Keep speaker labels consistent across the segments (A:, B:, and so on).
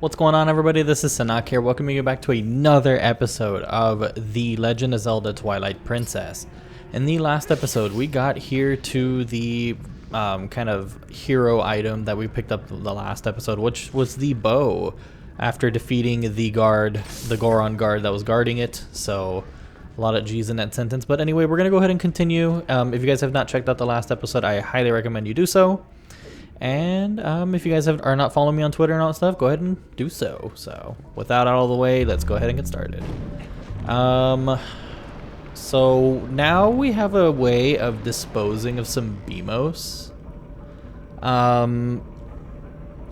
A: What's going on, everybody? This is Sunaak here, welcoming you back to another episode of The Legend of Zelda Twilight Princess. In the last episode, we got here to the kind of hero item that we picked up the last episode, which was the bow, after defeating the guard, the Goron guard that was guarding it. So, a lot of G's in that sentence. But anyway, we're going to go ahead and continue. If you guys have not checked out the last episode, I highly recommend you do so. And if you guys are not following me on Twitter and all that stuff, go ahead and do so. So, with that out of the way, let's go ahead and get started. So now we have a way of disposing of some Beamos. I'm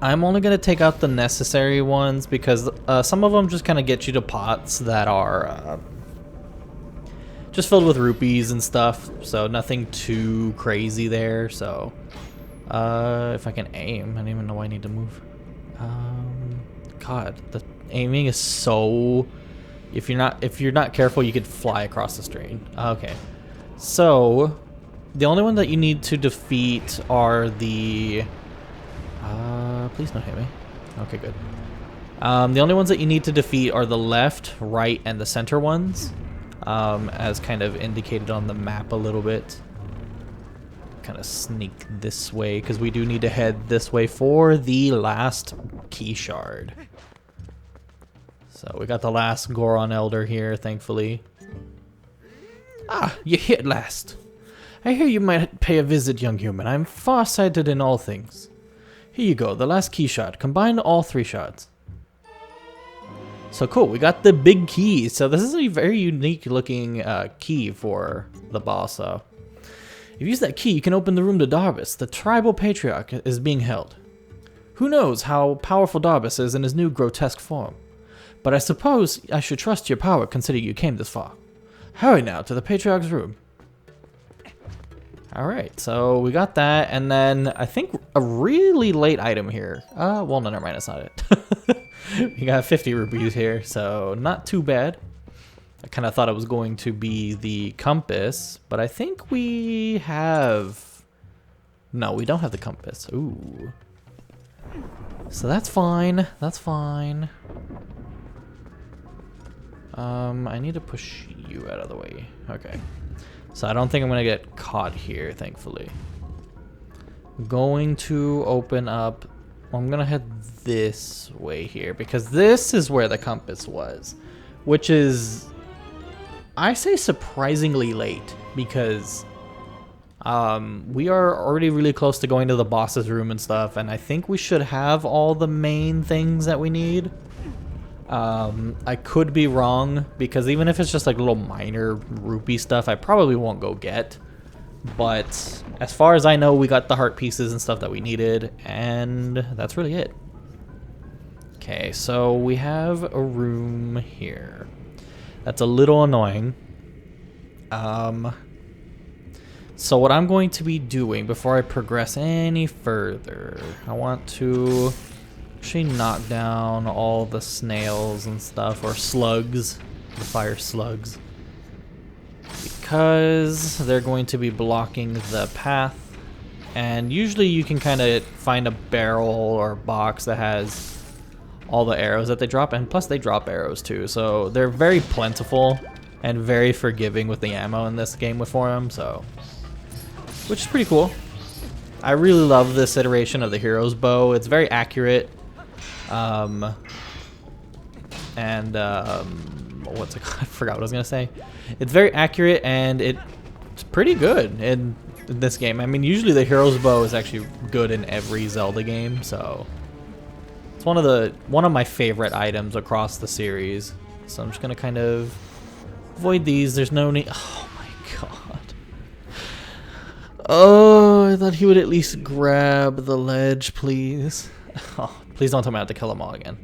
A: only going to take out the necessary ones because some of them just kind of get you to pots that are just filled with rupees and stuff. So nothing too crazy there. So if I can aim, I don't even know why I need to move. God, the aiming is so. If you're not careful, you could fly across the screen. Okay, so the only one that you need to defeat are the. Please don't hit me. Okay, good. The only ones that you need to defeat are the left, right, and the center ones, as kind of indicated on the map a little bit. Kind of sneak this way because we do need to head this way for the last key shard. So we got the last Goron Elder here, thankfully. Ah, you're here at last. I hear you might pay a visit, young human. I'm far-sighted in all things. Here you go, the last key shard. Combine all 3 shards. So cool, we got the big key. So this is a very unique looking key for the boss. So if you use that key, you can open the room to Darbus. The tribal patriarch is being held. Who knows how powerful Darbus is in his new grotesque form? But I suppose I should trust your power considering you came this far. Hurry now to the patriarch's room. Alright, so we got that, and then I think a really late item here. Well, no, never mind, that's not it. We got 50 rupees here, so not too bad. I kind of thought it was going to be the compass, but I think we have. No, we don't have the compass. Ooh. So that's fine. That's fine. I need to push you out of the way. Okay. So I don't think I'm going to get caught here, thankfully. I'm going to open up. I'm going to head this way here because this is where the compass was, which is, I say, surprisingly late because we are already really close to going to the boss's room and stuff, and I think we should have all the main things that we need. I could be wrong because even if it's just like little minor rupee stuff, I probably won't go get. But as far as I know, we got the heart pieces and stuff that we needed, and that's really it. Okay, so we have a room here. That's a little annoying. So what I'm going to be doing before I progress any further, I want to actually knock down all the snails and stuff, or slugs, the fire slugs, because they're going to be blocking the path. And usually you can kind of find a barrel or box that has all the arrows that they drop, and plus they drop arrows too, so they're very plentiful and very forgiving with the ammo in this game for them, so which is pretty cool. I really love this iteration of the hero's bow. It's very accurate. What's it called? I forgot what I was gonna say. It's very accurate and it's pretty good in this game. I mean, usually the hero's bow is actually good in every Zelda game, so it's one of my favorite items across the series. So I'm just gonna kind of avoid these. There's no need. Oh my god. Oh, I thought he would at least grab the ledge, please. Oh, please don't tell me I have to kill them all again.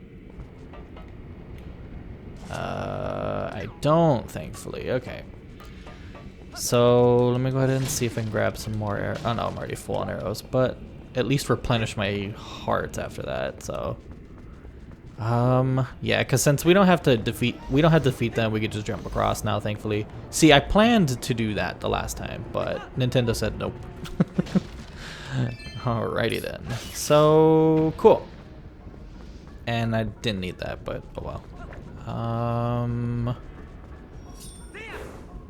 A: I don't, thankfully. Okay. So let me go ahead and see if I can grab some more arrows. Oh no, I'm already full on arrows, but at least replenish my hearts after that. So, yeah, because since we don't have to defeat them, we could just jump across now, thankfully. See, I planned to do that the last time, but Nintendo said nope. Alrighty then. So cool. And I didn't need that, but oh well.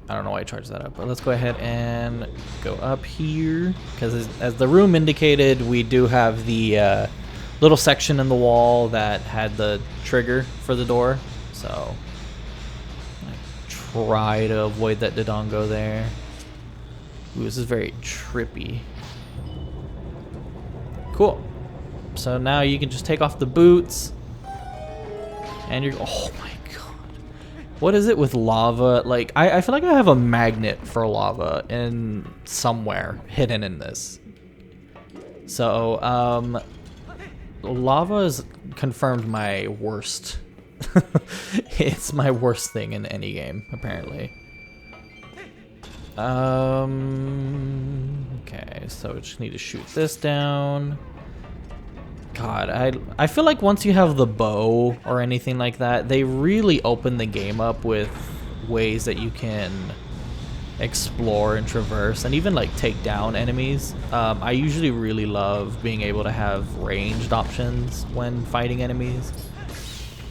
A: I don't know why I charged that up, but let's go ahead and go up here, because as the room indicated, we do have the little section in the wall that had the trigger for the door, so I try to avoid that Dodongo there. Ooh, this is very trippy. Cool. So now you can just take off the boots, and you're, oh my. What is it with lava? Like, I feel like I have a magnet for lava in somewhere hidden in this. So, lava is confirmed my worst. It's my worst thing in any game, apparently. Okay, so we just need to shoot this down. God, I feel like once you have the bow or anything like that, they really open the game up with ways that you can explore and traverse and even like take down enemies. I usually really love being able to have ranged options when fighting enemies.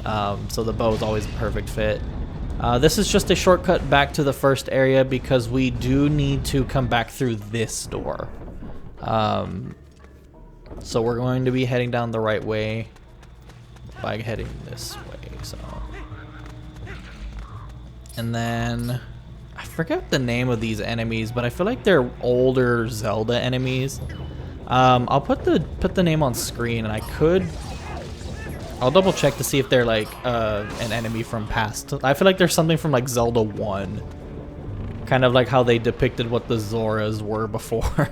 A: So the bow is always a perfect fit. This is just a shortcut back to the first area because we do need to come back through this door. So we're going to be heading down the right way by heading this way, so. And then, I forget the name of these enemies, but I feel like they're older Zelda enemies. I'll put the name on screen, and I'll double check to see if they're like an enemy from past. I feel like there's something from like Zelda 1. Kind of like how they depicted what the Zoras were before.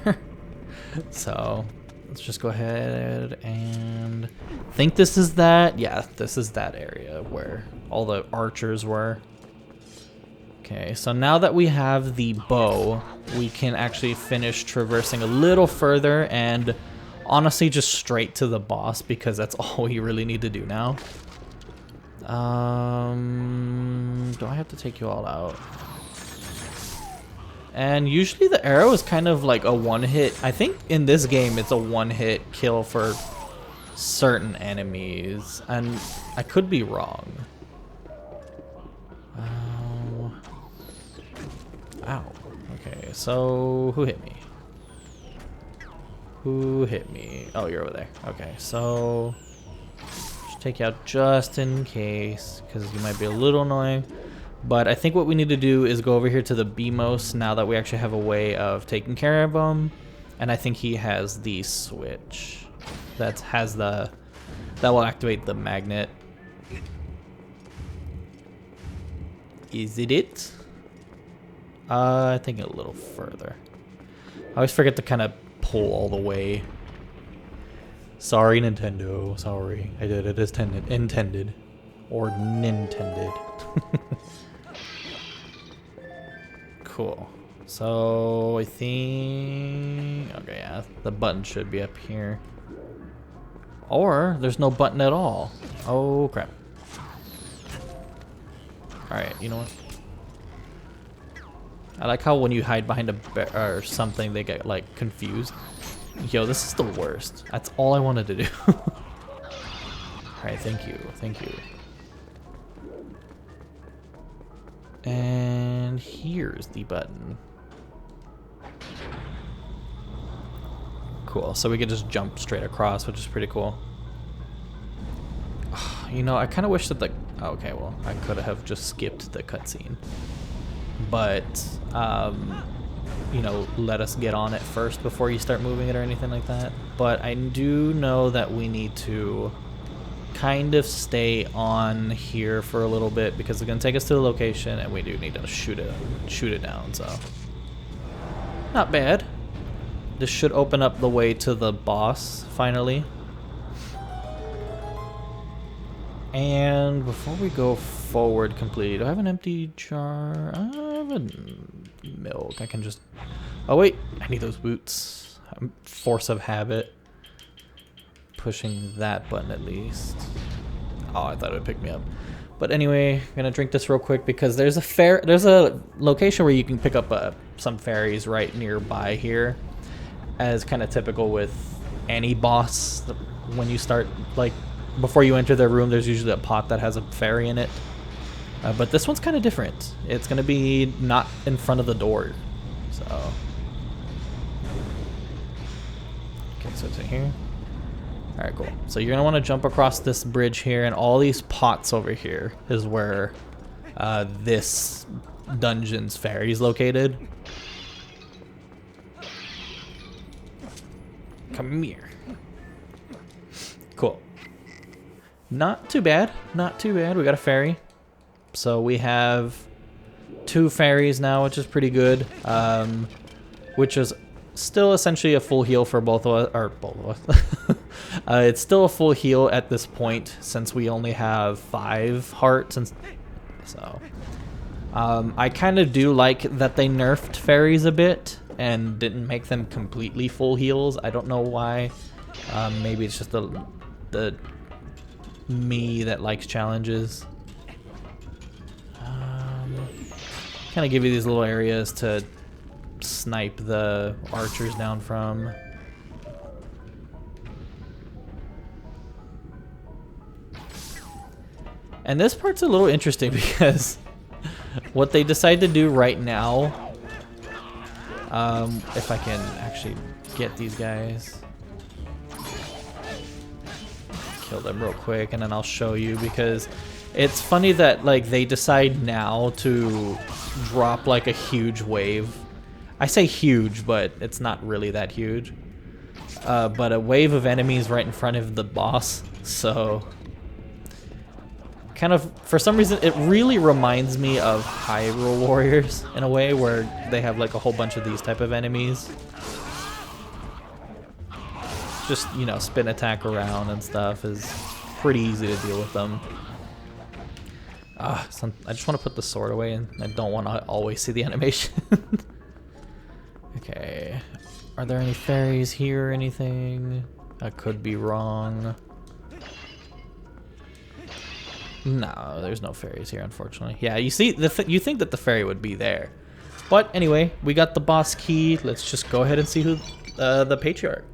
A: So. Let's just go ahead and think this is that. Yeah, this is that area where all the archers were. Okay, so now that we have the bow, we can actually finish traversing a little further and honestly just straight to the boss because that's all we really need to do now. Do I have to take you all out? And usually the arrow is kind of like a one-hit. I think in this game it's a one-hit kill for certain enemies. And I could be wrong. Ow. Okay, so who hit me? Who hit me? Oh, you're over there. Okay, so just take you out just in case, because you might be a little annoying. But I think what we need to do is go over here to the BMOS now that we actually have a way of taking care of him. And I think he has the switch that will activate the magnet. Is it it? I think a little further. I always forget to kind of pull all the way. Sorry, Nintendo. Sorry. I did it as intended. Or Nintended. Cool. So I think, okay, yeah, the button should be up here. Or there's no button at all. Oh crap. Alright, you know what? I like how when you hide behind a bear or something, they get like confused. Yo, this is the worst. That's all I wanted to do. Alright, thank you. Thank you. And here's the button. Cool, so we could just jump straight across, which is pretty cool. You know, I kind of wish that the... Okay, well, I could have just skipped the cutscene. But, you know, let us get on it first before you start moving it or anything like that. But I do know that we need to kind of stay on here for a little bit because it's going to take us to the location and we do need to shoot it down, so not bad. This should open up the way to the boss finally. And before we go forward completely, do I have an empty jar? I have a milk. I can just... Oh wait, I need those boots. Force of habit. Pushing that button at least. Oh, I thought it would pick me up. But anyway, I'm gonna drink this real quick because there's a location where you can pick up some fairies right nearby here, as kind of typical with any boss when you start like before you enter their room, there's usually a pot that has a fairy in it. But this one's kind of different. It's going to be not in front of the door. So. Okay, so it's in here. Alright, cool. So you're going to want to jump across this bridge here, and all these pots over here is where this dungeon's fairy is located. Come here. Cool. Not too bad. Not too bad. We got a fairy. So we have 2 fairies now, which is pretty good. Which is still essentially a full heal for both of us. Or both of us. It's still a full heal at this point, since we only have 5 hearts. And so I kind of do like that they nerfed fairies a bit and didn't make them completely full heals. I don't know why. Maybe it's just the me that likes challenges. Kind of give you these little areas to snipe the archers down from. And this part's a little interesting because what they decide to do right now, if I can actually get these guys, kill them real quick, and then I'll show you, because it's funny that like they decide now to drop like a huge wave. I say huge, but it's not really that huge. But a wave of enemies right in front of the boss. So kind of, for some reason, it really reminds me of Hyrule Warriors in a way, where they have like a whole bunch of these type of enemies. Just, you know, spin attack around and stuff is pretty easy to deal with them. I just want to put the sword away, and I don't want to always see the animation. Okay. Are there any fairies here or anything? I could be wrong. No, there's no fairies here, unfortunately. Yeah, you see, you think that the fairy would be there. But anyway, we got the boss key. Let's just go ahead and see who the patriarch.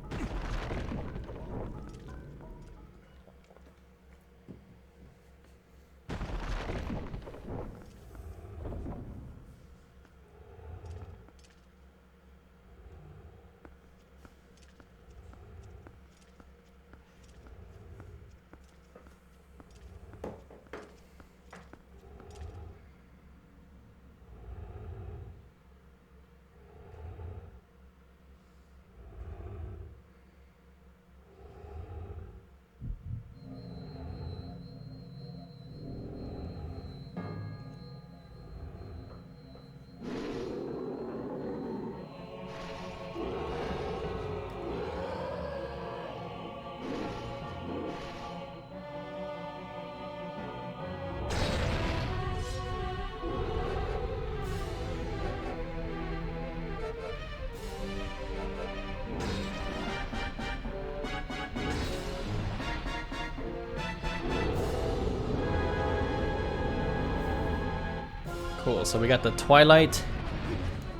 A: Cool, so we got the Twilight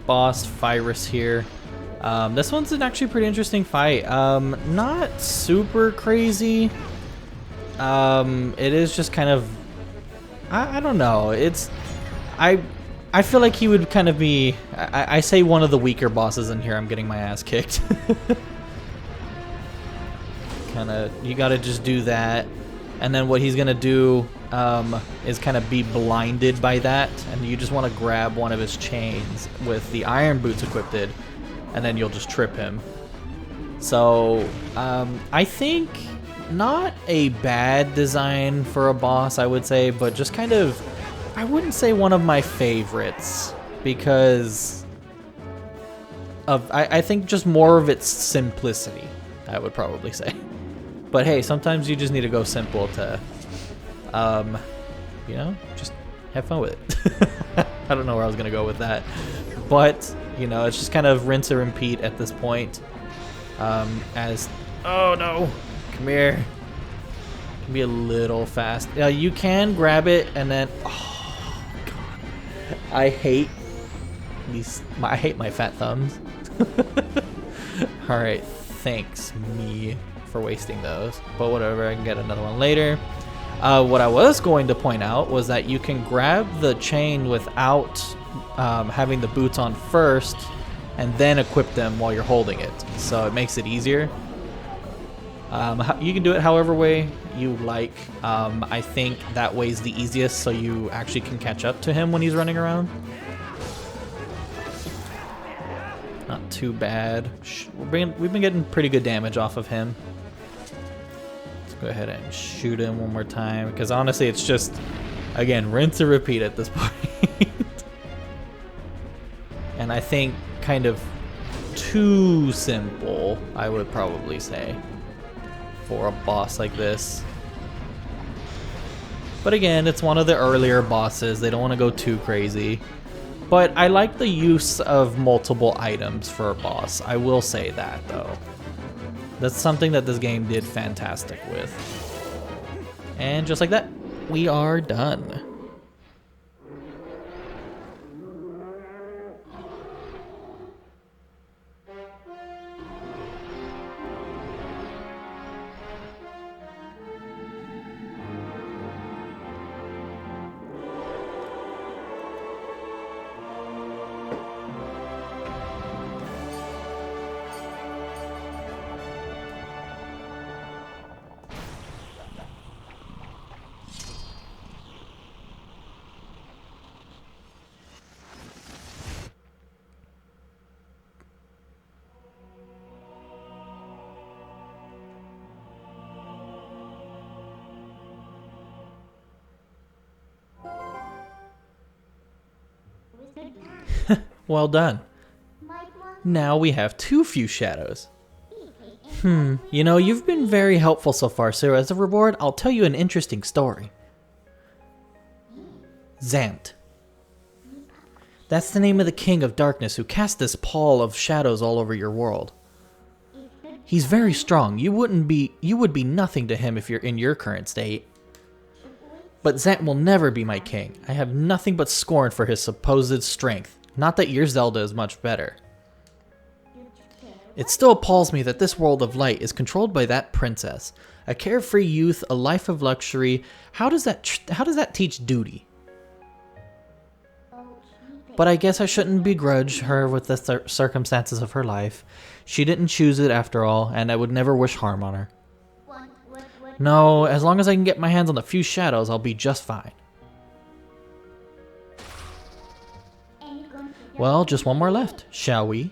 A: boss, Fyrus here. This one's an actually pretty interesting fight. Not super crazy. It is just kind of, I don't know. I feel like he would kind of be, I say one of the weaker bosses in here. I'm getting my ass kicked. Kind of, you gotta just do that. And then what he's gonna do is kind of be blinded by that, and you just want to grab one of his chains with the iron boots equipped, and then you'll just trip him. So I think not a bad design for a boss, I would say, but just kind of, I wouldn't say one of my favorites, because of, I think just more of its simplicity, I would probably say. But hey, sometimes you just need to go simple to, you know, just have fun with it. I don't know where I was going to go with that. But, you know, it's just kind of rinse and repeat at this point. As, oh no, come here. Can be a little fast. You can grab it and then, oh god. I hate my fat thumbs. Alright, thanks me for wasting those. But whatever, I can get another one later. What I was going to point out was that you can grab the chain without having the boots on first and then equip them while you're holding it. So it makes it easier. You can do it however way you like. I think that way's the easiest, so you actually can catch up to him when he's running around. Not too bad. We've been getting pretty good damage off of him. Let's go ahead and shoot him one more time, because honestly it's just, again, rinse and repeat at this point. And I think kind of too simple, I would probably say, for a boss like this. But again, it's one of the earlier bosses. They don't want to go too crazy. But I like the use of multiple items for a boss. I will say that, though. That's something that this game did fantastic with. And just like that, we are done. Well done. Now we have too few shadows. You know, you've been very helpful so far, so as a reward, I'll tell you an interesting story. Zant. That's the name of the king of darkness who cast this pall of shadows all over your world. He's very strong. You would be nothing to him if you're in your current state. But Zant will never be my king. I have nothing but scorn for his supposed strength. Not that your Zelda is much better. It still appalls me that this world of light is controlled by that princess. A carefree youth, a life of luxury. How does that teach duty? But I guess I shouldn't begrudge her with the circumstances of her life. She didn't choose it after all, and I would never wish harm on her. No, as long as I can get my hands on the few shadows, I'll be just fine. Well, just one more left, shall we?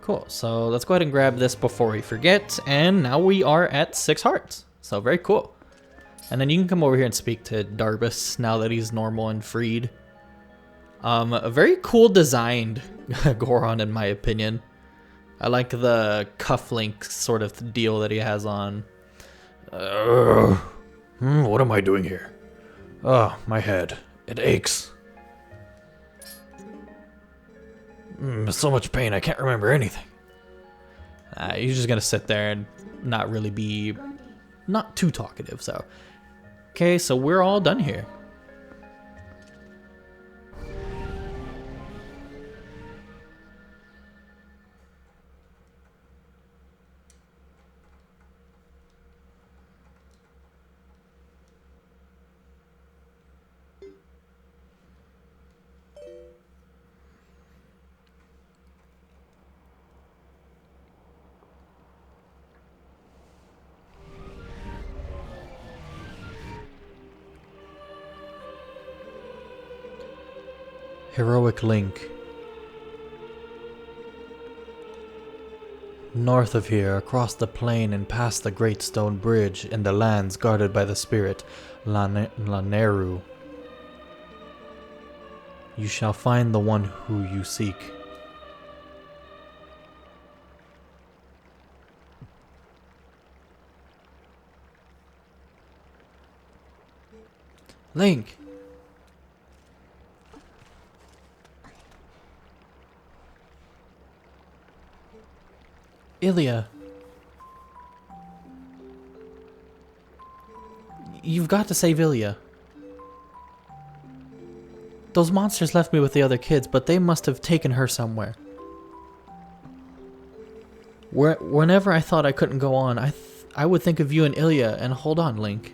A: Cool, so let's go ahead and grab this before we forget, and now we are at 6 hearts. So very cool. And then you can come over here and speak to Darbus now that he's normal and freed. A very cool designed Goron in my opinion. I like the cufflink sort of deal that he has on.
B: What am I doing here? Oh, my head. It aches. So much pain, I can't remember anything.
A: You're just gonna sit there and not really be... not too talkative, so... Okay, so we're all done here.
B: Heroic Link. North of here, across the plain and past the great stone bridge in the lands guarded by the spirit Laneru, you shall find the one who you seek. Link! Ilya. You've got to save Ilya.
A: Those monsters left me with the other kids, but they must have taken her somewhere. Whenever I thought I couldn't go on, I would think of you and Ilya and hold on, Link.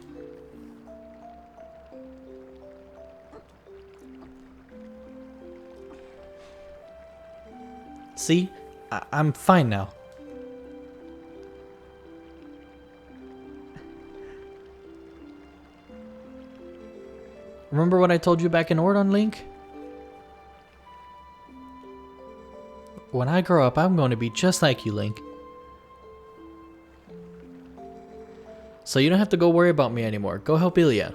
A: See? I'm fine now. Remember what I told you back in Ordon, Link? When I grow up, I'm going to be just like you, Link. So you don't have to go worry about me anymore. Go help Ilya.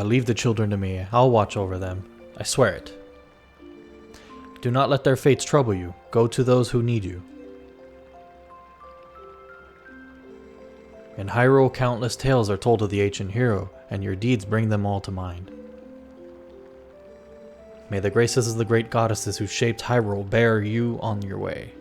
B: Leave the children to me. I'll watch over them. I swear it. Do not let their fates trouble you. Go to those who need you. In Hyrule, countless tales are told of the ancient hero, and your deeds bring them all to mind. May the graces of the great goddesses who shaped Hyrule bear you on your way.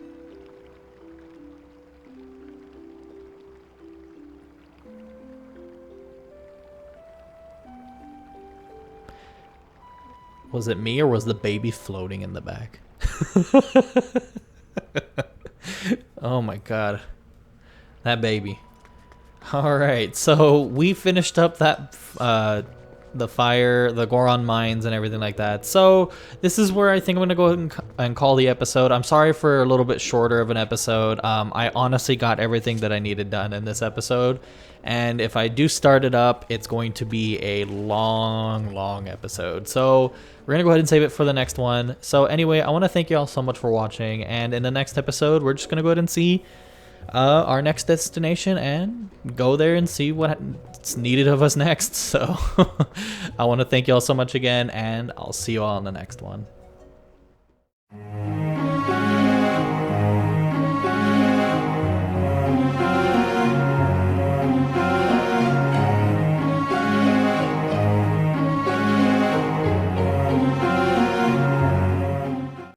A: Was it me or was the baby floating in the back? Oh my god. That baby. Alright, so we finished up that, the fire, the Goron Mines and everything like that. So this is where I think I'm going to go ahead and call the episode. I'm sorry for a little bit shorter of an episode. I honestly got everything that I needed done in this episode. And if I do start it up, it's going to be a long episode. So we're going to go ahead and save it for the next one. So anyway, I want to thank you all so much for watching. And in the next episode, we're just going to go ahead and see our next destination and go there and see what's needed of us next. So I want to thank you all so much again, and I'll see you all in the next one.